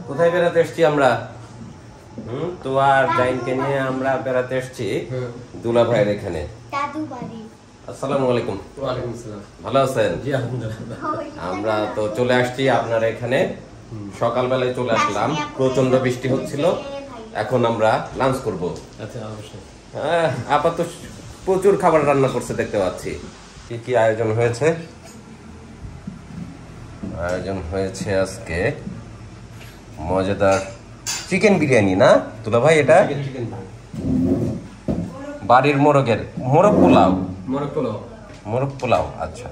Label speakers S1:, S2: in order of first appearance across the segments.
S1: কোথায় বেড়াতে এসেছি আমরা? তো আর জাইনকে নিয়ে আমরা বেড়াতে এসেছি দুলা ভাইয়ের এখানে। আসসালামু আলাইকুম।
S2: ওয়ালাইকুম আসসালাম।
S1: ভালো আছেন?
S2: জি আলহামদুলিল্লাহ।
S1: আমরা তো চলে আসছি আপনার এখানে, সকালবেলায় চলে আসলাম, প্রচন্ড বৃষ্টি হচ্ছিল। এখন আমরা লাঞ্চ করব।
S2: আচ্ছা অবশ্যই।
S1: আপাতত প্রচুর খাবার রান্না করছে দেখতে পাচ্ছি। কি কি আয়োজন হয়েছে? আয়োজন হয়েছে আজকে মজাদার চিকেন বিরিয়ানি, না দুলা ভাই? এটা বাড়ির মোরগ পোলাও। আচ্ছা,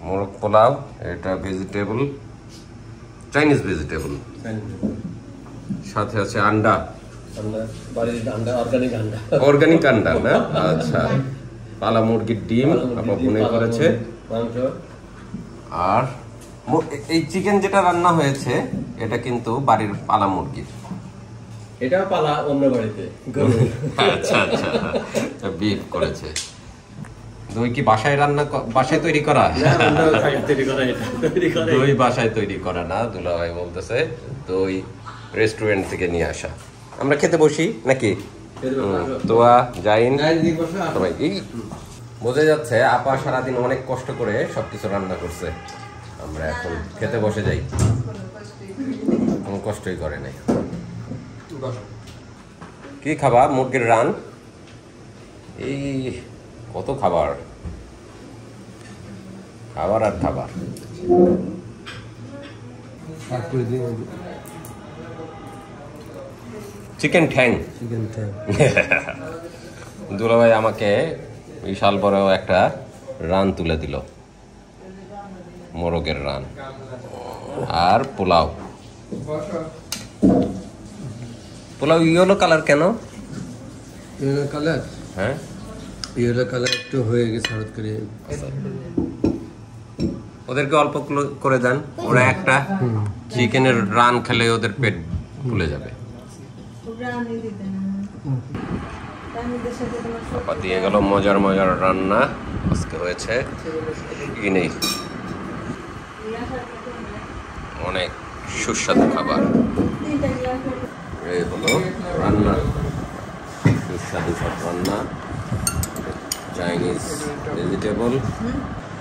S1: মোরগ পোলাও। এটা ভেজিটেবল, চাইনিজ ভেজিটেবল, সাথে আছে আন্ডা, অর্গানিক আন্ডা না? আচ্ছা, পালা মুরগির ডিম আপা মনে করেছে। আর এই চিকেন যেটা রান্না হয়েছে এটা কিন্তু বাড়ির পালা মুরগির,
S2: এটা পালা অন্য বাড়িতে।
S1: আচ্ছা আচ্ছা, বিফ করেছে। দই কি বাসায় তৈরি করা? দই বাসায় তৈরি করা না, দুলা ভাই বলতেছে দই রেস্টুরেন্ট থেকে নিয়ে আসা। আমরা খেতে বসি নাকি? তোয়া জাইন সবাই বোঝা যাচ্ছে আপা সারাদিন অনেক কষ্ট করে সবকিছু রান্না করছে। আমরা এখন খেতে বসে যাই, কোনো কষ্টই করে নাই। কি খাবার? মুরগির রান। এই কত খাবার আর খাবার। চিকেন ঠ্যাং। দুলা ভাই আমাকে বিশাল বড় একটা রান তুলে দিল, মোরগের রান আর পোলাও। ইয়েলো কালার কেন?
S2: Yellow colour?
S1: হ্যাঁ,
S2: ইয়েলো কালার একটু হয়ে গেছে হঠাৎ করে।
S1: ওদেরকে অল্প করে দেন, ওরা একটা চিকেনের রান খেলে ওদের পেট ফুলে যাবে। আপা দিয়ে গেল মজার রান্না আজকে হয়েছে। নেই অনেক সুস্বাদু খাবার। এই হলো রান্না, সুস্বাদু সব রান্না। চাইনিজ ভেজিটেবল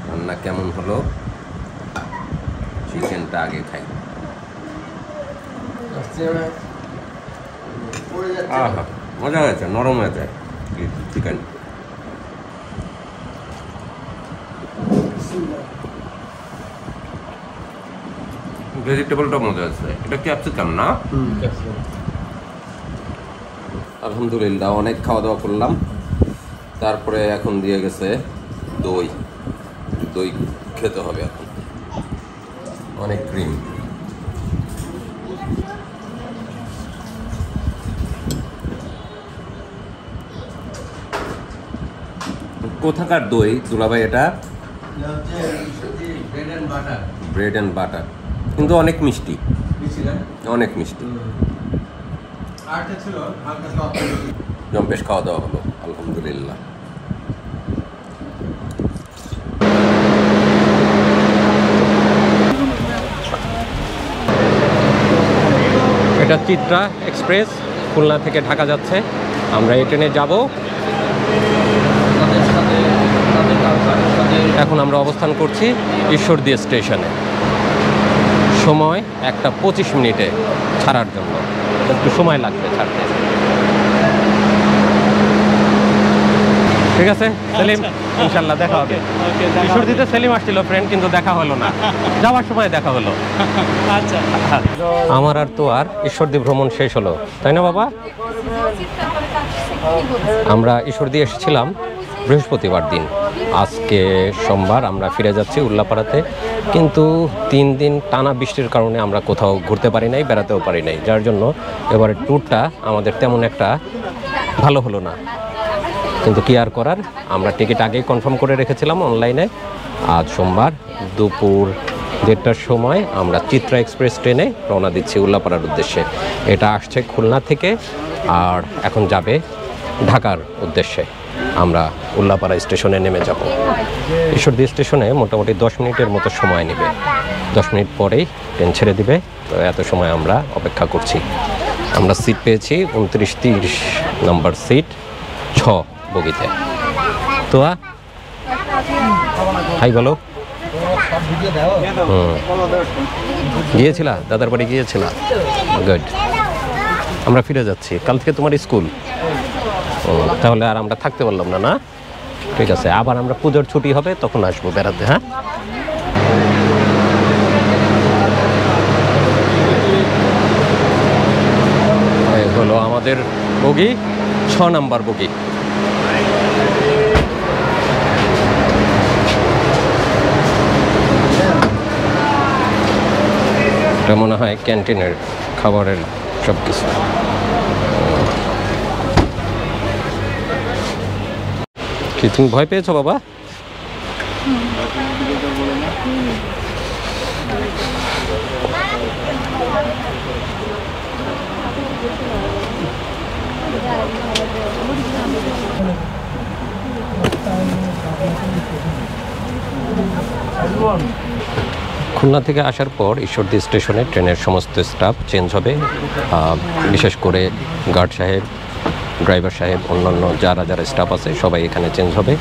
S1: রান্না কেমন হলো? চিকেনটা আগে খাই। আহা, মজা হয়েছে, নরম হয়েছে চিকেন। ভেজিটেবলটা মজা আছে। এটা ক্যাপসিকাম না? আলহামদুলিল্লাহ অনেক খাওয়া দাওয়া করলাম। তারপরে এখন দিয়ে গেছে দই খেতে হবে এখন, অনেক ক্রিম। কোথাকার দই দুলা ভাই? এটা ব্রেড এন্ড বাটার, কিন্তু অনেক মিষ্টি, অনেক মিষ্টি। জম্পেশ খাওয়া দাওয়া হলো আলহামদুলিল্লাহ। এটা চিত্রা এক্সপ্রেস, খুলনা থেকে ঢাকা যাচ্ছে। আমরা এই ট্রেনে যাব। এখন আমরা অবস্থান করছি ঈশ্বরদী স্টেশনে। সময় 1:25 ছাড়ার জন্য, একটু সময় লাগবে ছাড়তে। ঠিক আছে সেলিম, ইনশাল্লাহ দেখা হবে। ঈশ্বরদীতে সেলিম আসছিল ফ্রেন্ড, কিন্তু দেখা হলো না। যাওয়ার সময় দেখা হলো। আচ্ছা, আমার আর তো আর ঈশ্বরদী ভ্রমণ শেষ হলো, তাই না বাবা? আমরা ঈশ্বরদী এসেছিলাম বৃহস্পতিবার দিন। আজকে সোমবার আমরা ফিরে যাচ্ছি উল্লাপাড়াতে। কিন্তু 3 দিন টানা বৃষ্টির কারণে আমরা কোথাও ঘুরতে পারি নাই, বেড়াতেও পারি নাই, যার জন্য এবারে ট্যুরটা আমাদের তেমন একটা ভালো হলো না। কিন্তু কি আর করার, আমরা টিকিট আগেই কনফার্ম করে রেখেছিলাম অনলাইনে। আজ সোমবার দুপুর 1:30টার সময় আমরা চিত্রা এক্সপ্রেস ট্রেনে রওনা দিচ্ছি উল্লাপাড়ার উদ্দেশ্যে। এটা আসছে খুলনা থেকে আর এখন যাবে ঢাকার উদ্দেশ্যে। আমরা উল্লাপাড়া স্টেশনে নেমে যাব। ঈশ্বরদী স্টেশনে মোটামুটি 10 মিনিটের মতো সময় নেবে। 10 মিনিট পরেই ট্রেন ছেড়ে দিবে। তো এত সময় আমরা অপেক্ষা করছি। আমরা সিট পেয়েছি 29-30 নম্বর সিট, 6 বগিতে। তো হাই বলো। গিয়েছিলা দাদার বাড়ি গিয়েছিলা? গুড। আমরা ফিরে যাচ্ছি। কাল থেকে তোমার স্কুল, তাহলে আর আমরা থাকতে পারলাম না। না, ঠিক আছে, আবার আমরা পুজোর ছুটি হবে তখন আসবো বেড়াতে। হ্যাঁ, হলো আমাদের বগি, 6 নাম্বার বগি। এটা মনে হয় ক্যান্টিনের খাবারের সব কিছু। কি তুমি ভয় পেয়েছো বাবা? খুলনা থেকে আসার পর ঈশ্বরদী স্টেশনে ট্রেনের সমস্ত স্টাফ চেঞ্জ হবে। বিশেষ করে গার্ড সাহেব, ড্রাইভার সাহেব, অন্যান্য যারা যারা স্টাফ আছে সবাই এখানে চেঞ্জ হবে।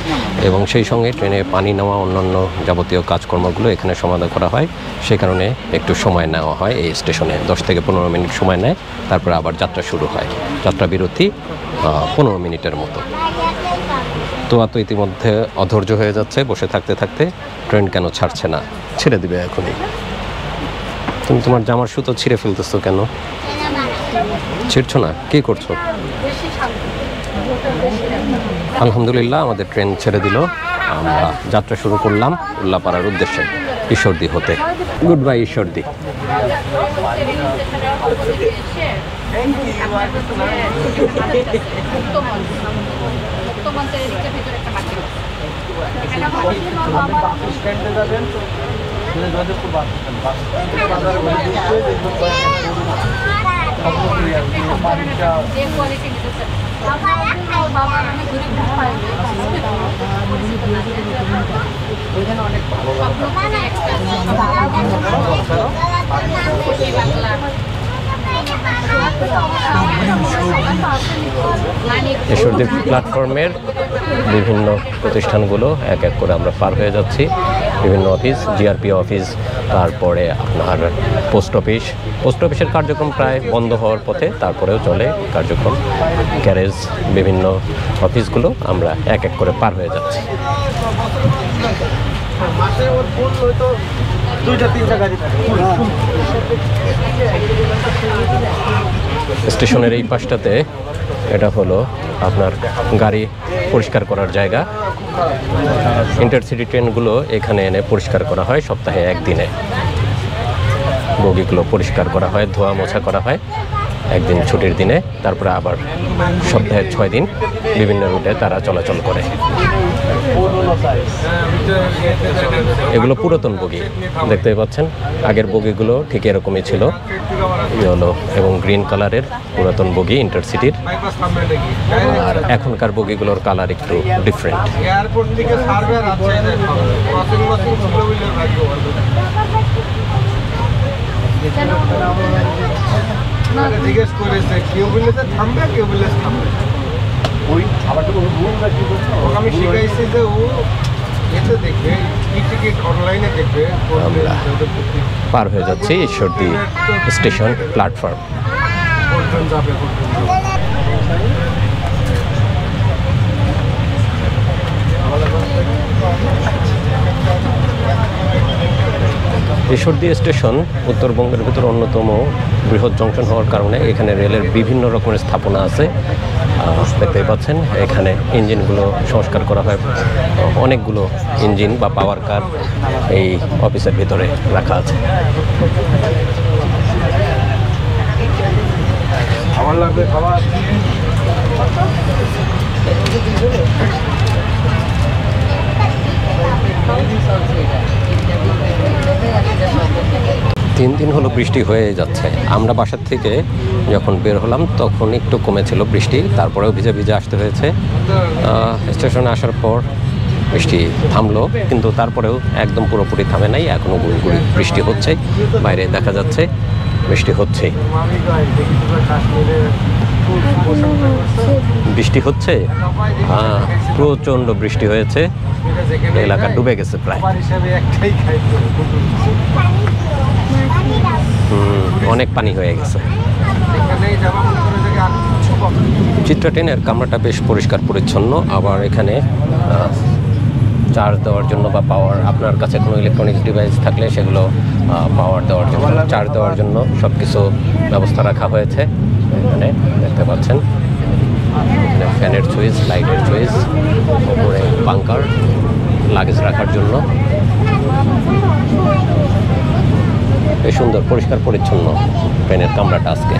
S1: এবং সেই সঙ্গে ট্রেনে পানি নেওয়া অন্যান্য যাবতীয় কাজকর্মগুলো এখানে সমাধান করা হয়। সে কারণে একটু সময় নেওয়া হয় এই স্টেশনে, 10 থেকে 15 মিনিট সময় নেয়। তারপরে আবার যাত্রা শুরু হয়। যাত্রা বিরতি 15 মিনিটের মতো। তো ইতিমধ্যে অধৈর্য হয়ে যাচ্ছে বসে থাকতে থাকতে। ট্রেন কেন ছাড়ছে না? ছেড়ে দিবে এখনই। তুমি তোমার জামার সুতো ছিঁড়ে ফেলতেছো কেন? ছিঁড়ছো না, কি করছো? আলহামদুলিল্লাহ, আমাদের ট্রেন ছেড়ে দিল। আমরা যাত্রা শুরু করলাম উল্লাপাড়ার উদ্দেশ্যে, ঈশ্বরদী হতে। Good bye Ishwardi. ঈশ্বরদী প্ল্যাটফর্মের বিভিন্ন প্রতিষ্ঠানগুলো এক এক করে আমরা পার হয়ে যাচ্ছি। বিভিন্ন অফিস, জিআরপি অফিস, তারপরে আপনার পোস্ট অফিসের কার্যক্রম প্রায় বন্ধ হওয়ার পথে, তারপরেও চলে কার্যক্রম। গ্যারেজ, বিভিন্ন অফিসগুলো আমরা এক এক করে পার হয়ে যাচ্ছি। স্টেশনের এই পাশটাতে এটা হলো আপনার গাড়ি পরিষ্কার করার জায়গা। ইন্টারসিটি ট্রেনগুলো এখানে এনে পরিষ্কার করা হয় সপ্তাহে একদিনে। বগিগুলো পরিষ্কার করা হয়, ধোয়া মোছা করা হয় একদিন ছুটির দিনে। তারপরে আবার সপ্তাহে 6 দিন বিভিন্ন রুটে তারা চলাচল করে। এগুলো পুরাতন বগি দেখতে পাচ্ছেন। আগের বগিগুলো ঠিক এরকমই ছিল, ইয়েলো এবং গ্রিন কালারের পুরাতন বগি ইন্টারসিটির। আর এখনকার বগিগুলোর কালার একটু ডিফারেন্ট।
S3: জিজ্ঞেস করেছে কেউ বলেছে থামবে, কেউ বলেছে থামবে। ওই আমি শিখাইছি যে ও এতে দেখবে, টিকিট অনলাইনে দেখবে।
S1: পার হয়ে যাচ্ছি Ishwardi station platform. Ishwardi station উত্তরবঙ্গের ভিতর অন্যতম বৃহৎ জংশন হওয়ার কারণে এখানে রেলের বিভিন্ন রকমের স্থাপনা আছে। দেখতেই পাচ্ছেন এখানে ইঞ্জিনগুলো সংস্কার করা হয়। অনেকগুলো ইঞ্জিন বা পাওয়ার কার এই অফিসের ভিতরে রাখা আছে।
S3: আমার লাগবে খাবার।
S1: 3 দিন হলো বৃষ্টি হয়ে যাচ্ছে। আমরা বাসার থেকে যখন বের হলাম তখন একটু কমেছিল বৃষ্টি, তারপরেও ভিজে ভিজে আসতে হয়েছে। স্টেশনে আসার পর বৃষ্টি থামলো, কিন্তু তারপরেও একদম পুরোপুরি থামে নাই, এখনও গুড়ি বৃষ্টি হচ্ছে, বাইরে দেখা যাচ্ছে বৃষ্টি হচ্ছে। বৃষ্টি হচ্ছে, হ্যাঁ, প্রচণ্ড বৃষ্টি হয়েছে, এলাকা ডুবে গেছে প্রায়। অনেক পানি হয়ে গেছে। চিত্রা ট্রেনের কামরাটা বেশ পরিষ্কার পরিচ্ছন্ন। আবার এখানে চার্জ দেওয়ার জন্য বা পাওয়ার, আপনার কাছে কোনো ইলেকট্রনিক্স ডিভাইস থাকলে সেগুলো পাওয়ার দেওয়ার জন্য, চার্জ দেওয়ার জন্য সব কিছু ব্যবস্থা রাখা হয়েছে। এখানে দেখতে পাচ্ছেন এখানে ফ্যানের সুইচ, লাইটের সুইচ, উপরে বাঙ্কার লাগেজ রাখার জন্য। বেশ সুন্দর পরিষ্কার পরিচ্ছন্ন ট্রেনের কামরাটা আজকে।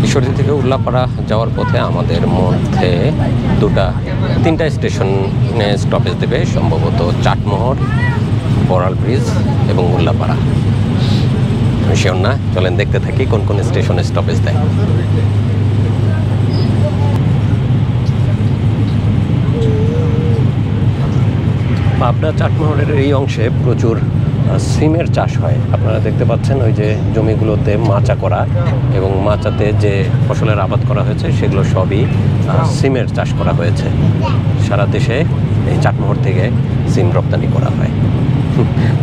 S1: ঈশ্বরদী থেকে উল্লাপাড়া যাওয়ার পথে আমাদের মধ্যে তিনটা স্টেশনে স্টপেজ দেবে, সম্ভবত চাটমোহর, বড়াল ব্রিজ এবং উল্লাপাড়া। শিওর না, চলেন দেখতে থাকি কোন কোন স্টেশনে স্টপেজ দেয়। পাবনা চাটমোহরের এই অংশে প্রচুর সিমের চাষ হয়। আপনারা দেখতে পাচ্ছেন ওই যে জমিগুলোতে মাচা করা, এবং মাচাতে যে ফসলের আবাদ করা হয়েছে সেগুলো সবই সিমের চাষ করা হয়েছে। সারা দেশে এই চাটমোহর থেকে সিম রপ্তানি করা হয়,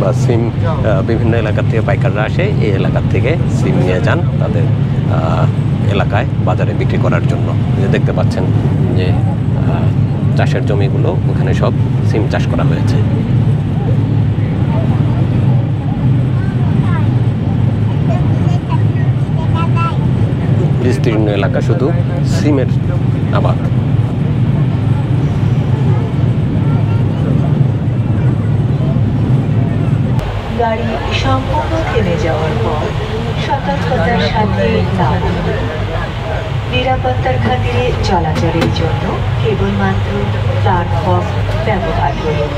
S1: বা সিম বিভিন্ন এলাকার থেকে পাইকাররা আসে, এই এলাকার থেকে সিম নিয়ে যান তাদের এলাকায় বাজারে বিক্রি করার জন্য। যে দেখতে পাচ্ছেন যে চাষের জমিগুলো, ওখানে সব সিম চাষ করা হয়েছে। বিস্তীর্ণ এলাকা শুধু সিমের আবাদ।
S4: গাড়ি সম্পূর্ণ থেমে যাওয়ার পর সতর্কতার সাথে নামুন। নিরাপত্তার খাতিরে চলাচলের জন্য কেবলমাত্র প্ল্যাটফর্ম ব্যবহার করুন।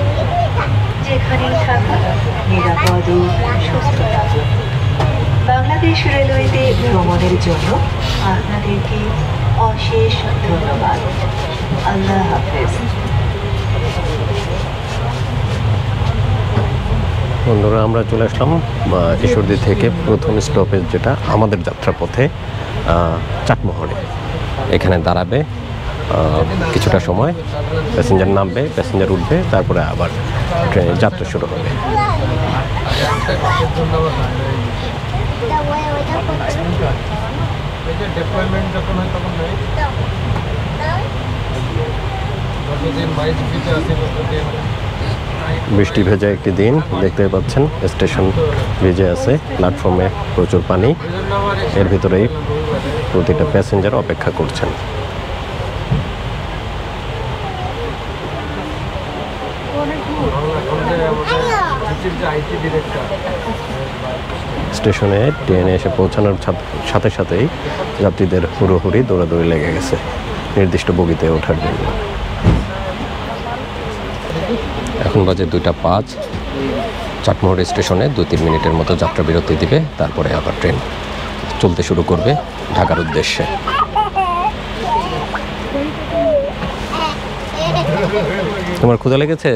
S4: যেখানেই থাকুন নিরাপদ ও সুস্থ থাকুন। বাংলাদেশ রেলওয়েতে ভ্রমণের জন্য আপনাদেরকে অশেষ ধন্যবাদ। আল্লাহ হাফেজ।
S1: বন্ধুরা, আমরা চলে আসলাম ঈশ্বরদী থেকে প্রথম স্টপেজ, যেটা আমাদের যাত্রাপথে চাটমোহরে। এখানে দাঁড়াবে কিছুটা সময়, প্যাসেঞ্জার নামবে, প্যাসেঞ্জার উঠবে, তারপরে আবার ট্রেনের যাত্রা শুরু হবে। বৃষ্টি ভেজা একটি দিন, দেখতে পাচ্ছেন স্টেশন ভিজে আছে, প্ল্যাটফর্মে প্রচুর পানি, এর ভিতরেই প্রতিটা প্যাসেঞ্জার অপেক্ষা করছেন। স্টেশনে ট্রেনে এসে পৌঁছানোর সাথে সাথেই যাত্রীদের হুড়োহুড়ি দৌড়াদৌড়ি লেগে গেছে নির্দিষ্ট বগিতে ওঠার জন্য। এখন বাজে 2:05। চাটমোহর স্টেশনে 2-3 মিনিটের মতো যাত্রা বিরতি দিবে, তারপরে আবার ট্রেন চলতে শুরু করবে ঢাকার উদ্দেশ্যে। তোমার ক্ষুধা লেগেছে?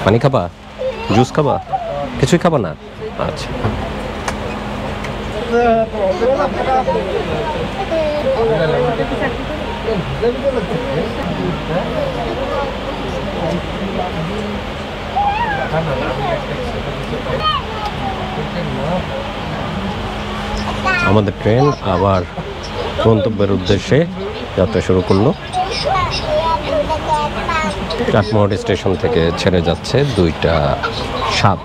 S1: পানি খাবা? জুস খাবা? কিছুই খাবা না? আচ্ছা। আমাদের ট্রেন আবার গন্তব্যের উদ্দেশ্যে যাত্রা শুরু করলো। চাটমোহর স্টেশন থেকে ছেড়ে যাচ্ছে 2:07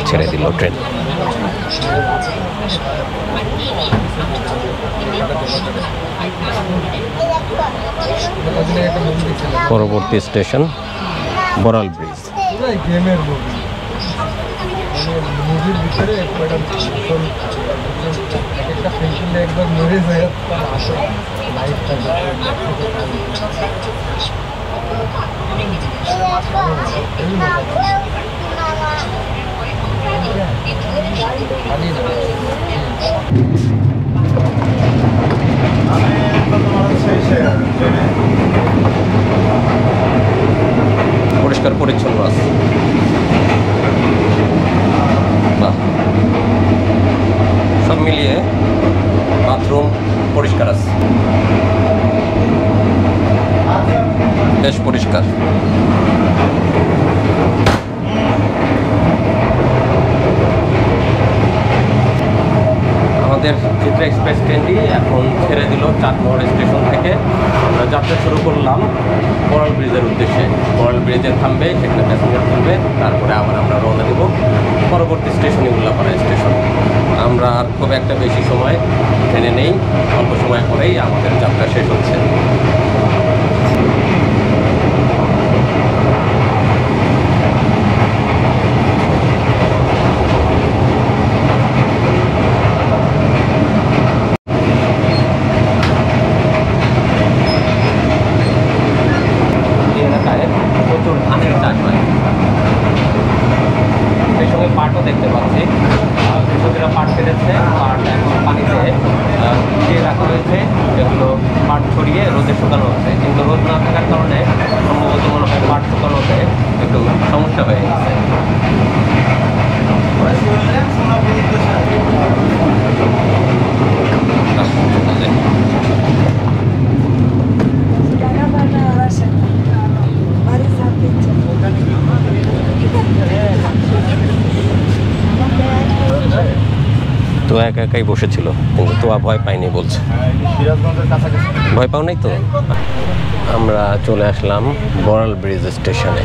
S1: ছেড়ে দিল ট্রেন। পরবর্তী স্টেশন বড়াল ব্রিজ। মুভির ভিতরে একটা পেন্সিলে একবার মরে যায়, লাইফটা পরিষ্কার পরিচ্ছন্ন আছে। বাহ, সব মিলিয়ে বাথরুম পরিষ্কার আছে, বেশ পরিষ্কার। আমাদের চিত্রা এক্সপ্রেস ট্রেনটি এখন ছেড়ে দিল চাটমোহর স্টেশন থেকে। আমরা যাত্রা শুরু করলাম বড়াল ব্রিজের উদ্দেশ্যে। বড়াল ব্রিজে থামবে, সেখানে প্যাসেঞ্জার তুলবে, তারপরে আবার আমরা রওনা দেব পরবর্তী স্টেশনই উল্লাপাড়া স্টেশন। আমরা আর খুব একটা বেশি সময় ট্রেনে নেই, অল্প সময় পরেই আমাদের যাত্রা শেষ হচ্ছে। প্রচুর ধানের চাষ হয়, সেই সঙ্গে পাটও দেখতে পাচ্ছি। কৃষকেরা পাট পেরেছে, পাট এখন পানিতে দিয়ে রাখা হয়েছে, এগুলো পাট ছড়িয়ে রোদে শুকানো হচ্ছে, কিন্তু রোদ না থাকার কারণে সম্ভবত মনে হয় পাট শুকানোতে একটু সমস্যা হয়ে গেছে। তো একা একাই বসেছিল, কিন্তু তোয়া ভয় পাইনি বলছে। ভয় পাও নাই তো? আমরা চলে আসলাম বড়াল ব্রিজ স্টেশনে।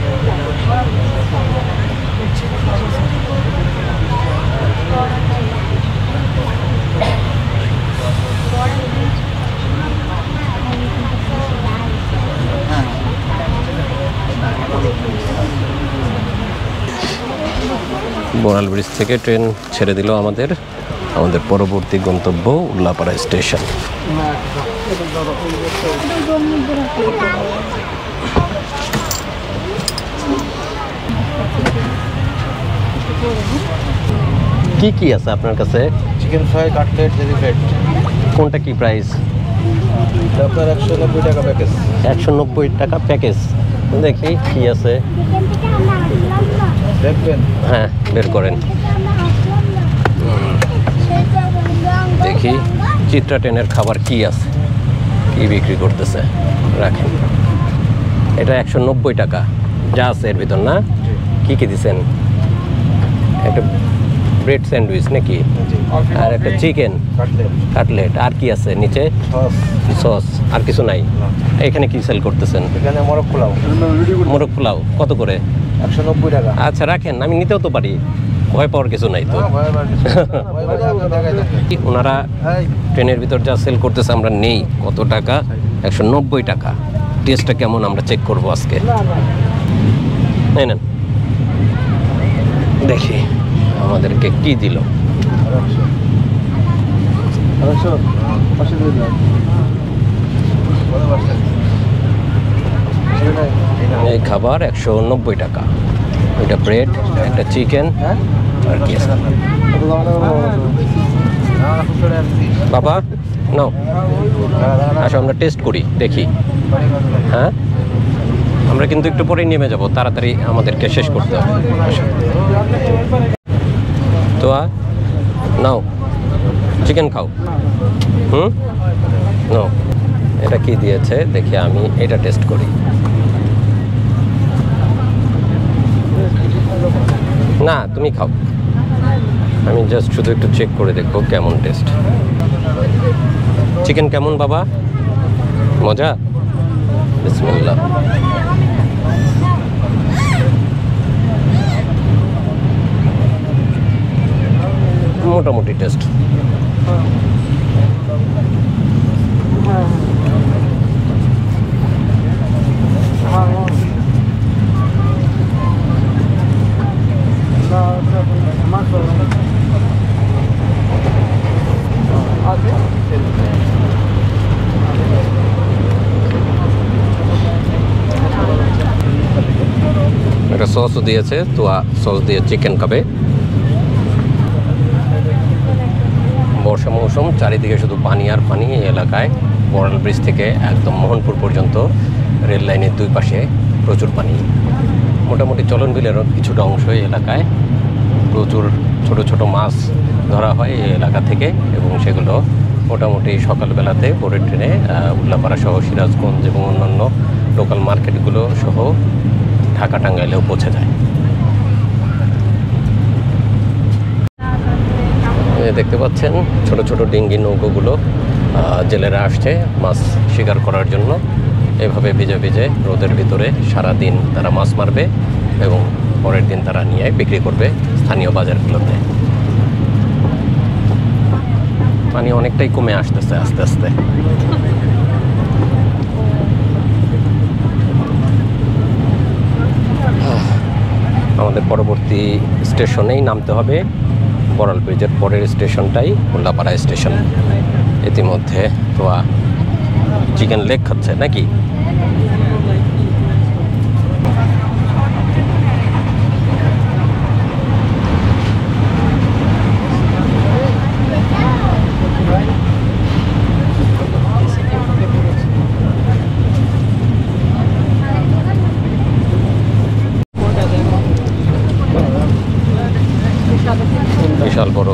S1: বড়াল ব্রিজ থেকে ট্রেন ছেড়ে দিল আমাদের পরবর্তী গন্তব্য উল্লাপাড়া স্টেশন। কি কি আছে আপনার কাছে?
S3: Chicken fry, cutlet, jelly fry.
S1: কোনটা কি প্রাইস?
S3: আপনার 190 টাকা প্যাকেজ।
S1: 190 টাকা প্যাকেজ। দেখি কি আছে,
S3: দেখবেন?
S1: হ্যাঁ, বের করেন দেখি। চিত্রা ট্রেনের খাবার কি আছে, কি বিক্রি করতেছে, রাখেন। এটা 190 টাকা যা আছে এর ভিতর, না? কি কি দিচ্ছেন? একটা ব্রেড স্যান্ডউইচ নাকি, আর একটা চিকেন কাটলেট, আর কি আছে নিচে? সস। আর কিছু নাই? এখানে কি সেল করতেছেন?
S3: এখানে মোরগ পোলাও।
S1: মোরগ পোলাও কত করে?
S3: 190 টাকা।
S1: আচ্ছা, রাখেন, আমি নিতেও তো পারি, ভয় পাওয়ার কিছু নাই তো। ওনারা ট্রেনের ভিতর যা সেল করতেছে আমরা নেই। কত টাকা? 190 টাকা। টেস্টটা কেমন আমরা চেক করবো আজকে। নেন, দেখি আমাদেরকে কি দিল। এই খাবার 190 টাকা। ওইটা ব্রেড, একটা চিকেন, আর কি আছে? বাবা নাও, আসো আমরা টেস্ট করি, দেখি। হ্যাঁ, আমরা কিন্তু একটু পরেই নেমে যাব, তাড়াতাড়ি আমাদেরকে শেষ করতে হবে। তো নাও, চিকেন খাও। নাও, এটা কি দিয়েছে দেখি, আমি এটা টেস্ট করি। না, তুমি খাও, আমি জাস্ট শুধু একটু চেক করে দেখবো কেমন টেস্ট। চিকেন কেমন বাবা? মজা? বিসমিল্লাহ। মোটামুটি টেস্ট। একটা সসও দিয়েছে, তো সস দিয়ে চিকেন খাবে। বর্ষা মৌসুম, চারিদিকে শুধু পানি আর পানি এই এলাকায়। বড়াল ব্রিজ থেকে একদম মোহনপুর পর্যন্ত রেল লাইনের দুই পাশে প্রচুর পানি। মোটামুটি চলন বিলেরও কিছুটা অংশ এই এলাকায় প্রচুর ছোট ছোট মাছ ধরা হয় এই এলাকা থেকে, এবং সেগুলো মোটামুটি সকালবেলাতে ভোরের ট্রেনে উল্লাপাড়া সহ সিরাজগঞ্জ এবং অন্যান্য লোকাল মার্কেটগুলো সহ ঢাকা টাঙ্গাইলেও পৌঁছে যায়। দেখতে পাচ্ছেন ছোট ছোট ডিঙ্গি নৌকোগুলো জেলেরা আসছে মাছ শিকার করার জন্য। এভাবে ভিজে ভিজে রোদের ভিতরে সারাদিন তারা মাছ মারবে এবং পরের দিন তারা নিয়ে বিক্রি করবে স্থানীয় বাজারগুলোতে। পানি অনেকটাই কমে আসতেছে আস্তে আস্তে। আমাদের পরবর্তী স্টেশনেই নামতে হবে। বড়াল ব্রিজের পরের স্টেশনটাই উল্লাপাড়া স্টেশন। ইতিমধ্যে তো চিকেন লেগ খাচ্ছে নাকি? বিশাল বড়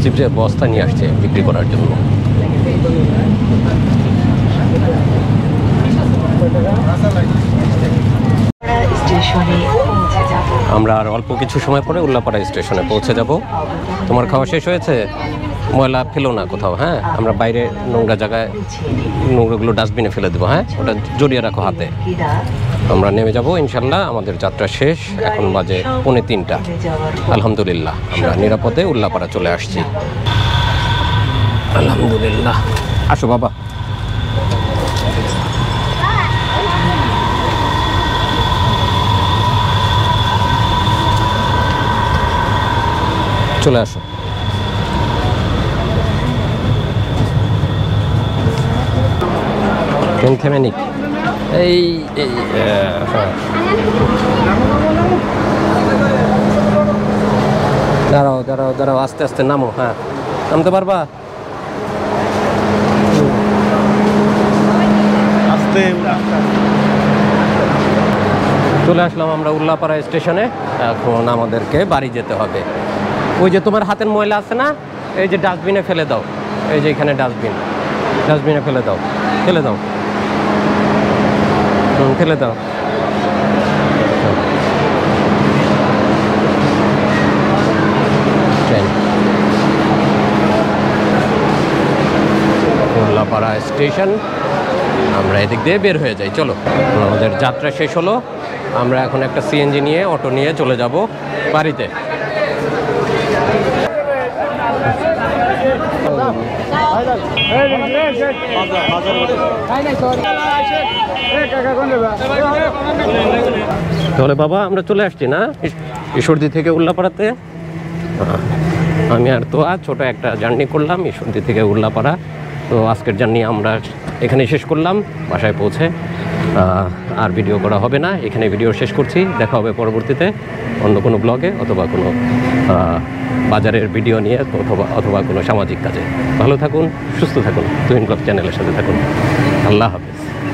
S1: চিপসের বস্তা নিয়ে আসছে বিক্রি করার জন্য। আমরা আর অল্প কিছু সময় পরে উল্লাপাড়া স্টেশনে পৌঁছে যাব। তোমার খাওয়া শেষ হয়েছে? ময়লা ফেলো না কোথাও, হ্যাঁ? আমরা বাইরে নোংরা জায়গায় নোংরাগুলো ডাস্টবিনে ফেলে দেবো, হ্যাঁ? ওটা জড়িয়ে রাখো হাতে। আমরা নেমে যাব ইনশাল্লাহ। আমাদের যাত্রা শেষ, এখন বাজে 2:45। আলহামদুলিল্লাহ আমরা নিরাপদে উল্লাপাড়া চলে আসছি। আলহামদুলিল্লাহ। আসো বাবা। চলে আসো। ট্রেন থেমে নিক। এই দাঁড়াও দাঁড়াও দাঁড়াও, আস্তে আস্তে নামো। হ্যাঁ, নামতে পারবা?
S3: আস্তে।
S1: চলে আসলাম আমরা উল্লাপাড়া স্টেশনে। এখন আমাদেরকে বাড়ি যেতে হবে। ওই যে তোমার হাতের ময়লা আছে না, এই যে ডাস্টবিনে ফেলে দাও। এই যে এখানে ডাস্টবিনে ফেলে দাও, ফেলে দাও, ফেলে দাও। উল্লাপাড়া স্টেশন, আমরা এদিক দিয়ে বের হয়ে যাই। চলো, আমাদের যাত্রা শেষ হলো। আমরা এখন একটা সিএনজি নিয়ে অটো নিয়ে চলে যাব বাড়িতে। তাহলে বাবা আমরা চলে আসছি না ঈশ্বরদী থেকে উল্লাপাড়াতে। আমি আর তো ছোট একটা জার্নি করলাম ঈশ্বরদী থেকে উল্লাপাড়া। তো আজকের জার্নি আমরা এখানে শেষ করলাম। বাসায় পৌঁছে আর ভিডিও করা হবে না, এখানে ভিডিও শেষ করছি। দেখা হবে পরবর্তীতে অন্য কোনো ব্লগে অথবা কোনো বাজারের ভিডিও নিয়ে অথবা কোনো সামাজিক কাজে। ভালো থাকুন, সুস্থ থাকুন, তুহিন ব্লগ চ্যানেলের সাথে থাকুন। আল্লাহ হাফেজ।